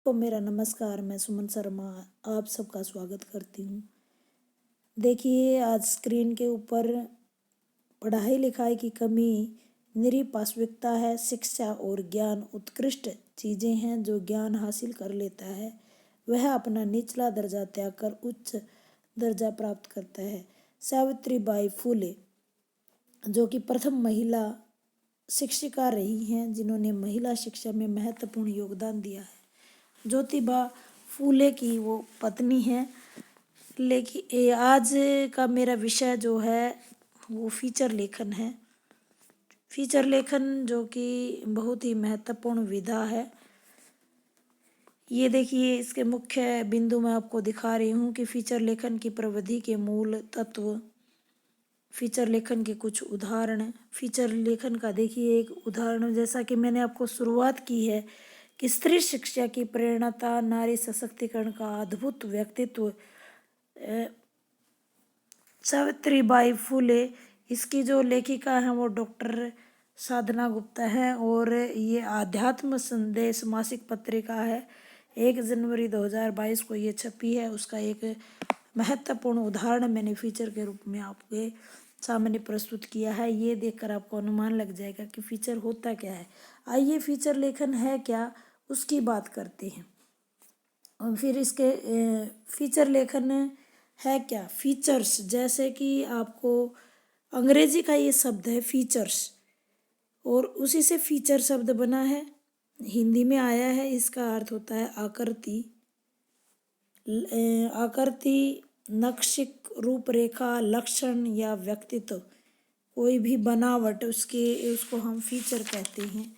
तो मेरा नमस्कार। मैं सुमन शर्मा आप सबका स्वागत करती हूँ। देखिए, आज स्क्रीन के ऊपर पढ़ाई लिखाई की कमी निरी पाशविकता है। शिक्षा और ज्ञान उत्कृष्ट चीज़ें हैं। जो ज्ञान हासिल कर लेता है वह अपना निचला दर्जा त्याग कर उच्च दर्जा प्राप्त करता है। सावित्रीबाई फुले जो कि प्रथम महिला शिक्षिका रही हैं, जिन्होंने महिला शिक्षा में महत्वपूर्ण योगदान दिया है। ज्योतिबा फूले की वो पत्नी है। लेकिन आज का मेरा विषय जो है वो फीचर लेखन है। फीचर लेखन जो कि बहुत ही महत्वपूर्ण विधा है। ये देखिए, इसके मुख्य बिंदु मैं आपको दिखा रही हूँ कि फीचर लेखन की प्रविधि के मूल तत्व, फीचर लेखन के कुछ उदाहरण। फीचर लेखन का देखिए एक उदाहरण, जैसा कि मैंने आपको शुरुआत की है कि स्त्री शिक्षा की प्रेरणाता, नारी सशक्तिकरण का अद्भुत व्यक्तित्व, सावित्रीबाई फुले। इसकी जो लेखिका हैं वो डॉक्टर साधना गुप्ता है और ये आध्यात्म संदेश मासिक पत्रिका है। 1 जनवरी 2022 को ये छपी है। उसका एक महत्वपूर्ण उदाहरण मैंने फीचर के रूप में आपके सामने प्रस्तुत किया है। ये देखकर आपको अनुमान लग जाएगा कि फीचर होता क्या है। आइए, फीचर लेखन है क्या उसकी बात करते हैं। और फिर इसके फीचर लेखन है क्या। फीचर्स, जैसे कि आपको अंग्रेजी का ये शब्द है फीचर्स, और उसी से फीचर शब्द बना है, हिंदी में आया है। इसका अर्थ होता है आकृति, आकृति, नक्शिक, रूपरेखा, लक्षण या व्यक्तित्व, कोई भी बनावट उसको हम फीचर कहते हैं।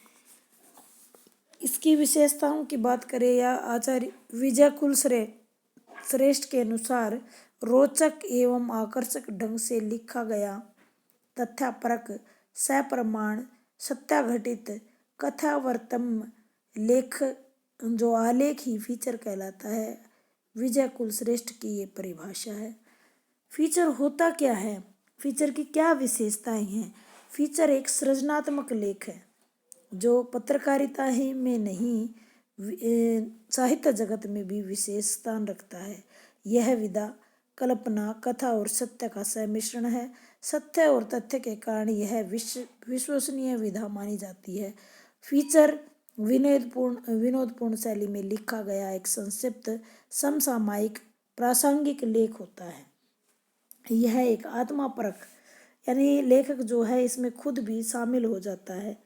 इसकी विशेषताओं की बात करें या आचार्य विजय श्रेष्ठ के अनुसार रोचक एवं आकर्षक ढंग से लिखा गया, तथ्यपरक, सप्रमाण, सत्याघटित, कथावर्तम लेख जो आलेख ही फीचर कहलाता है। विजय श्रेष्ठ की ये परिभाषा है। फीचर होता क्या है, फीचर की क्या विशेषताएं हैं। फीचर एक सृजनात्मक लेख है जो पत्रकारिता ही में नहीं, साहित्य जगत में भी विशेष स्थान रखता है। यह विधा कल्पना, कथा और सत्य का सम्मिश्रण है। सत्य और तथ्य के कारण यह विश्वसनीय विधा मानी जाती है। फीचर विनोदपूर्ण शैली में लिखा गया एक संक्षिप्त, समसामयिक, प्रासंगिक लेख होता है। यह एक आत्मापरक, यानी लेखक जो है इसमें खुद भी शामिल हो जाता है।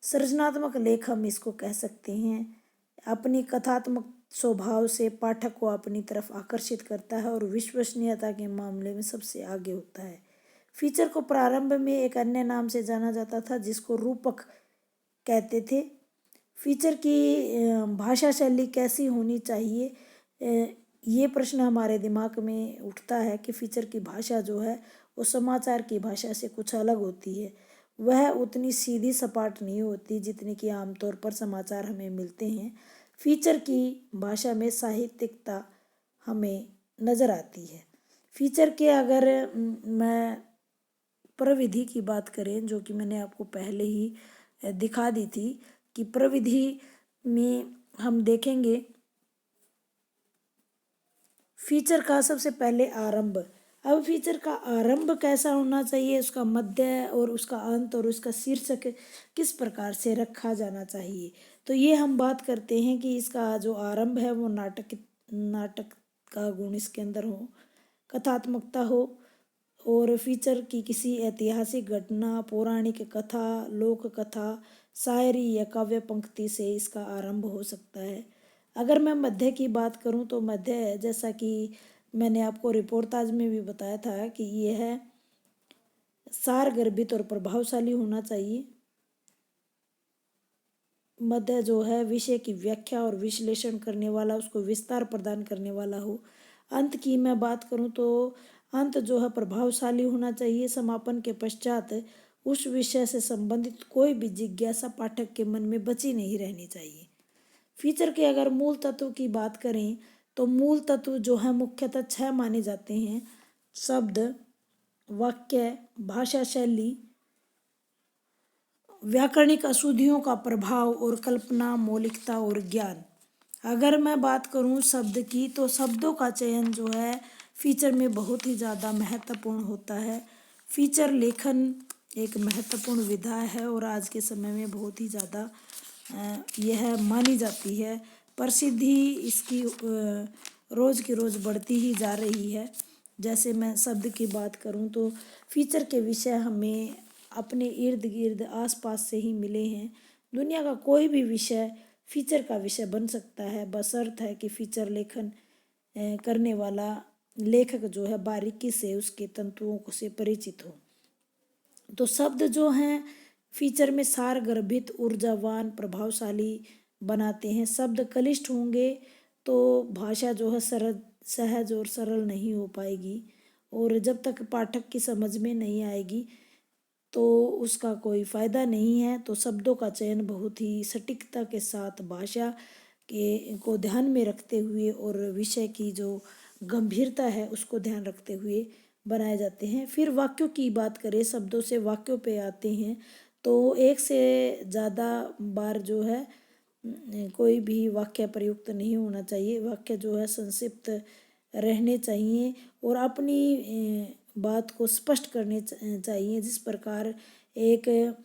सृजनात्मक लेख हम इसको कह सकते हैं। अपनी कथात्मक स्वभाव से पाठक को अपनी तरफ आकर्षित करता है और विश्वसनीयता के मामले में सबसे आगे होता है। फीचर को प्रारंभ में एक अन्य नाम से जाना जाता था जिसको रूपक कहते थे। फीचर की भाषा शैली कैसी होनी चाहिए, ये प्रश्न हमारे दिमाग में उठता है कि फीचर की भाषा जो है वो समाचार की भाषा से कुछ अलग होती है। वह उतनी सीधी सपाट नहीं होती जितनी कि आमतौर पर समाचार हमें मिलते हैं। फीचर की भाषा में साहित्यिकता हमें नज़र आती है। फीचर के अगर मैं प्रविधि की बात करें, जो कि मैंने आपको पहले ही दिखा दी थी, कि प्रविधि में हम देखेंगे फीचर का सबसे पहले आरंभ। अब फीचर का आरंभ कैसा होना चाहिए, उसका मध्य और उसका अंत और उसका शीर्षक किस प्रकार से रखा जाना चाहिए। तो ये हम बात करते हैं कि इसका जो आरंभ है वो नाटक का गुण इसके अंदर हो, कथात्मकता हो, और फीचर की किसी ऐतिहासिक घटना, पौराणिक कथा, लोक कथा, शायरी या काव्य पंक्ति से इसका आरंभ हो सकता है। अगर मैं मध्य की बात करूं तो मध्य, जैसा कि मैंने आपको रिपोर्टाज में भी बताया था कि यह सारगर्भित और प्रभावशाली होना चाहिए। मध्य जो है विषय की व्याख्या और विश्लेषण करने वाला, उसको विस्तार प्रदान करने वाला हो। अंत की मैं बात करूं तो अंत जो है प्रभावशाली होना चाहिए। समापन के पश्चात उस विषय से संबंधित कोई भी जिज्ञासा पाठक के मन में बची नहीं रहनी चाहिए। फीचर के अगर मूल तत्व की बात करें तो मूल तत्व जो है मुख्यतः 6 माने जाते हैं: शब्द, वाक्य, भाषा शैली, व्याकरणिक अशुद्धियों का प्रभाव और कल्पना, मौलिकता और ज्ञान। अगर मैं बात करूं शब्द की, तो शब्दों का चयन जो है फीचर में बहुत ही ज़्यादा महत्वपूर्ण होता है। फीचर लेखन एक महत्वपूर्ण विधा है और आज के समय में बहुत ही ज़्यादा यह मानी जाती है। प्रसिद्धि इसकी रोज़ की रोज़ बढ़ती ही जा रही है। जैसे मैं शब्द की बात करूं तो फीचर के विषय हमें अपने इर्द गिर्द आसपास से ही मिले हैं। दुनिया का कोई भी विषय फीचर का विषय बन सकता है, बशर्ते कि फीचर लेखन करने वाला लेखक जो है बारीकी से उसके तंतुओं से परिचित हो। तो शब्द जो हैं फीचर में सार गर्भित, ऊर्जावान, प्रभावशाली बनाते हैं। शब्द क्लिष्ट होंगे तो भाषा जो है सरल, सहज और सरल नहीं हो पाएगी, और जब तक पाठक की समझ में नहीं आएगी तो उसका कोई फ़ायदा नहीं है। तो शब्दों का चयन बहुत ही सटीकता के साथ भाषा के को ध्यान में रखते हुए और विषय की जो गंभीरता है उसको ध्यान रखते हुए बनाए जाते हैं। फिर वाक्यों की बात करें, शब्दों से वाक्यों पे आते हैं, तो एक से ज़्यादा बार जो है कोई भी वाक्य प्रयुक्त नहीं होना चाहिए। वाक्य जो है संक्षिप्त रहने चाहिए और अपनी बात को स्पष्ट करने चाहिए। जिस प्रकार एक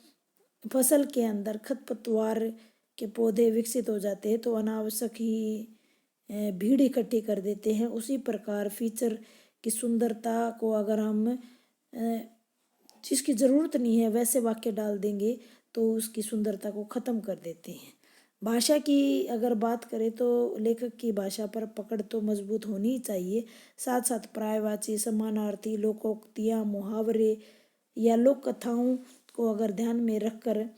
फसल के अंदर खरपतवार के पौधे विकसित हो जाते हैं तो अनावश्यक ही भीड़ इकट्ठी कर देते हैं, उसी प्रकार फीचर की सुंदरता को अगर हम जिसकी ज़रूरत नहीं है वैसे वाक्य डाल देंगे तो उसकी सुंदरता को ख़त्म कर देते हैं। भाषा की अगर बात करें तो लेखक की भाषा पर पकड़ तो मजबूत होनी ही चाहिए। साथ साथ पर्यायवाची, समानार्थी, लोकोक्तियाँ, मुहावरे या लोक कथाओं को अगर ध्यान में रखकर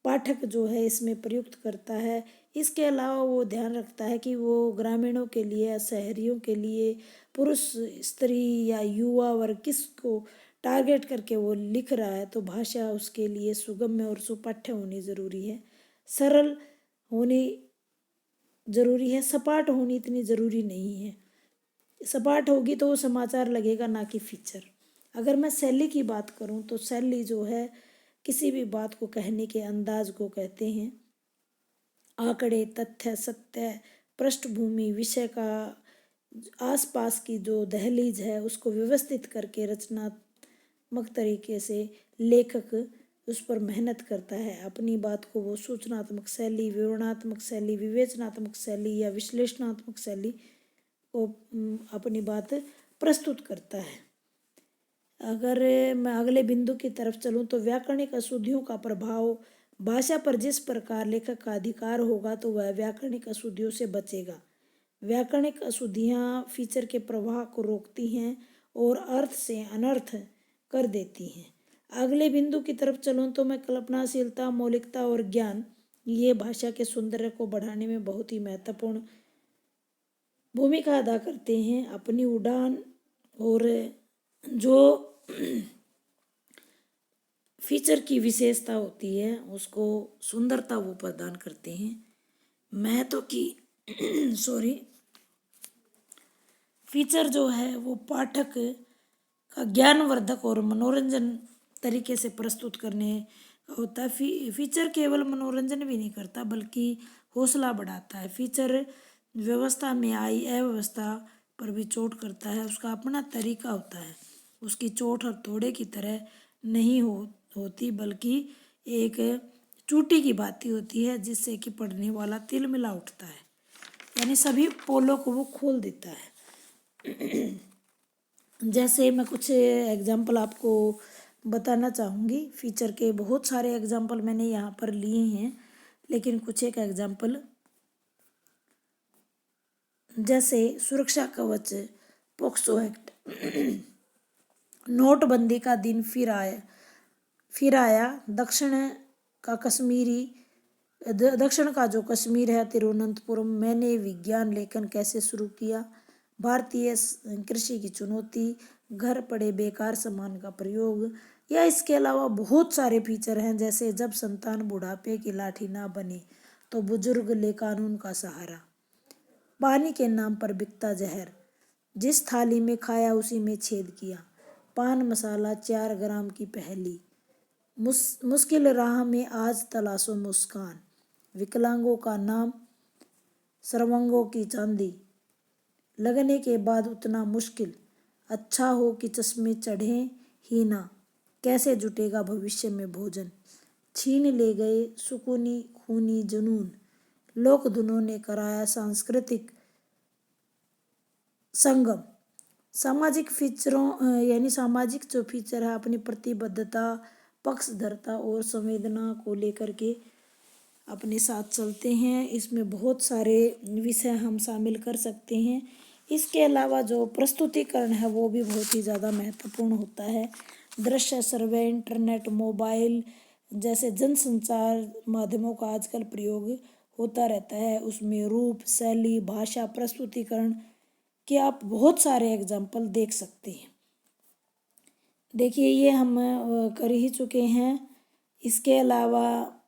पाठक जो है इसमें प्रयुक्त करता है। इसके अलावा वो ध्यान रखता है कि वो ग्रामीणों के लिए या शहरियों के लिए, पुरुष, स्त्री या युवा वर्ग किसको टारगेट करके वो लिख रहा है, तो भाषा उसके लिए सुगम्य और सुपाठ्य होनी ज़रूरी है, सरल होनी ज़रूरी है। सपाट होनी इतनी ज़रूरी नहीं है। सपाट होगी तो वो समाचार लगेगा, ना कि फीचर। अगर मैं शैली की बात करूं तो शैली जो है किसी भी बात को कहने के अंदाज को कहते हैं। आंकड़े, तथ्य, सत्य, पृष्ठभूमि, विषय का आसपास की जो दहलीज है उसको व्यवस्थित करके रचनात्मक तरीके से लेखक उस पर मेहनत करता है। अपनी बात को वो सूचनात्मक शैली, विवरणात्मक शैली, विवेचनात्मक शैली या विश्लेषणात्मक शैली को अपनी बात प्रस्तुत करता है। अगर मैं अगले बिंदु की तरफ चलूँ तो व्याकरणिक अशुद्धियों का प्रभाव भाषा पर जिस प्रकार लेखक का अधिकार होगा तो वह व्याकरणिक अशुद्धियों से बचेगा। व्याकरणिक अशुद्धियाँ फीचर के प्रवाह को रोकती हैं और अर्थ से अनर्थ कर देती हैं। अगले बिंदु की तरफ चलूँ तो मैं कल्पनाशीलता, मौलिकता और ज्ञान, ये भाषा के सौंदर्य को बढ़ाने में बहुत ही महत्वपूर्ण भूमिका अदा करते हैं। अपनी उड़ान और जो फीचर की विशेषता होती है उसको सुंदरता वो प्रदान करते हैं। महत्व की सॉरी फीचर जो है वो पाठक का ज्ञानवर्धक और मनोरंजन तरीके से प्रस्तुत करने का होता है। फीचर केवल मनोरंजन भी नहीं करता बल्कि हौसला बढ़ाता है। फीचर व्यवस्था में आई अव्यवस्था पर भी चोट करता है। उसका अपना तरीका होता है, उसकी चोट हथौड़े की तरह नहीं होती बल्कि एक चूटी की बाती होती है जिससे कि पढ़ने वाला तिलमिला उठता है, यानी सभी पोलों को वो खोल देता है। जैसे मैं कुछ एग्जाम्पल आपको बताना चाहूँगी। फीचर के बहुत सारे एग्जाम्पल मैंने यहाँ पर लिए हैं, लेकिन कुछ एक एग्जाम्पल जैसे सुरक्षा कवच, पोक्सो एक्ट, नोटबंदी का दिन फिर आया, दक्षिण का जो कश्मीर है, तिरुवनंतपुरम, मैंने विज्ञान लेखन कैसे शुरू किया, भारतीय कृषि की चुनौती, घर पड़े बेकार सामान का प्रयोग, या इसके अलावा बहुत सारे फीचर हैं। जैसे जब संतान बुढ़ापे की लाठी ना बने तो बुजुर्ग ले कानून का सहारा, पानी के नाम पर बिकता जहर, जिस थाली में खाया उसी में छेद किया, पान मसाला 4 ग्राम की पहेली, मुश्किल राह में आज तलाशो मुस्कान, विकलांगों का नाम सर्वंगों की चांदी, लगने के बाद उतना मुश्किल, अच्छा हो कि चश्मे चढ़ें ही ना, कैसे जुटेगा भविष्य में भोजन, छीन ले गए सुकूनी खूनी जुनून, लोक धुनों ने कराया सांस्कृतिक संगम। सामाजिक फीचरों यानी सामाजिक जो फीचर है अपनी प्रतिबद्धता, पक्षधरता और संवेदना को लेकर के अपने साथ चलते हैं। इसमें बहुत सारे विषय हम शामिल कर सकते हैं। इसके अलावा जो प्रस्तुतिकरण है वो भी बहुत ही ज़्यादा महत्वपूर्ण होता है। दृश्य सर्वे, इंटरनेट, मोबाइल जैसे जनसंचार माध्यमों का आजकल प्रयोग होता रहता है। उसमें रूप, शैली, भाषा, प्रस्तुतिकरण के आप बहुत सारे एग्जाम्पल देख सकते हैं। देखिए ये हम कर ही चुके हैं। इसके अलावा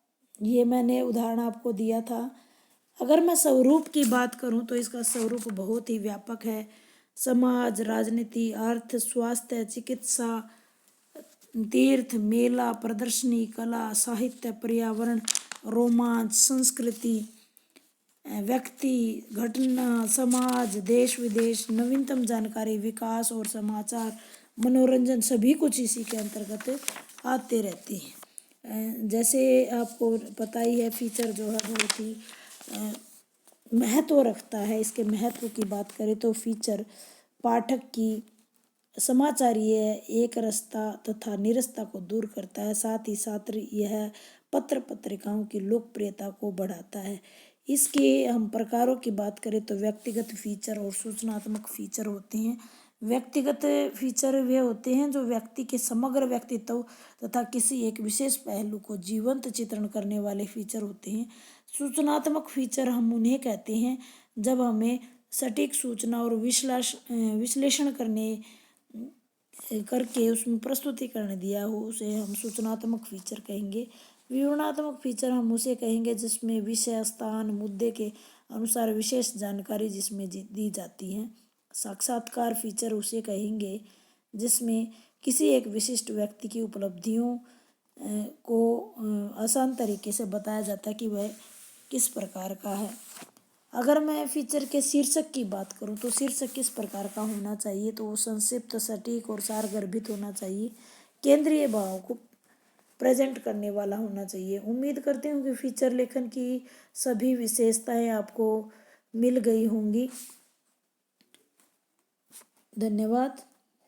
ये मैंने उदाहरण आपको दिया था। अगर मैं स्वरूप की बात करूं तो इसका स्वरूप बहुत ही व्यापक है। समाज, राजनीति, अर्थ, स्वास्थ्य, चिकित्सा, तीर्थ, मेला, प्रदर्शनी, कला, साहित्य, पर्यावरण, रोमांच, संस्कृति, व्यक्ति, घटना, समाज, देश विदेश, नवीनतम जानकारी, विकास और समाचार, मनोरंजन सभी कुछ इसी के अंतर्गत आते रहते हैं। जैसे आपको पता ही है फीचर जो है बहुत ही महत्व रखता है। इसके महत्व की बात करें तो फीचर पाठक की समाचारीय एक रसता तथा निरस्ता को दूर करता है, साथ ही साथ यह पत्र पत्रिकाओं की लोकप्रियता को बढ़ाता है। इसके हम प्रकारों की बात करें तो व्यक्तिगत फीचर और सूचनात्मक फीचर होते हैं। व्यक्तिगत फीचर वे होते हैं जो व्यक्ति के समग्र व्यक्तित्व तथा किसी एक विशेष पहलू को जीवंत चित्रण करने वाले फीचर होते हैं। सूचनात्मक फीचर हम उन्हें कहते हैं जब हमें सटीक सूचना और विश्लेषण करके उसमें प्रस्तुतिकरण दिया हो, उसे हम सूचनात्मक फीचर कहेंगे। विवरणात्मक फीचर हम उसे कहेंगे जिसमें विषय, स्थान, मुद्दे के अनुसार विशेष जानकारी जिसमें दी जाती है। साक्षात्कार फीचर उसे कहेंगे जिसमें किसी एक विशिष्ट व्यक्ति की उपलब्धियों को आसान तरीके से बताया जाता है कि वह किस प्रकार का है। अगर मैं फीचर के शीर्षक की बात करूं तो शीर्षक किस प्रकार का होना चाहिए, तो वो संक्षिप्त, सटीक और सारगर्भित होना चाहिए। केंद्रीय भाव को प्रेजेंट करने वाला होना चाहिए। उम्मीद करते हूँ कि फीचर लेखन की सभी विशेषताएं आपको मिल गई होंगी। धन्यवाद।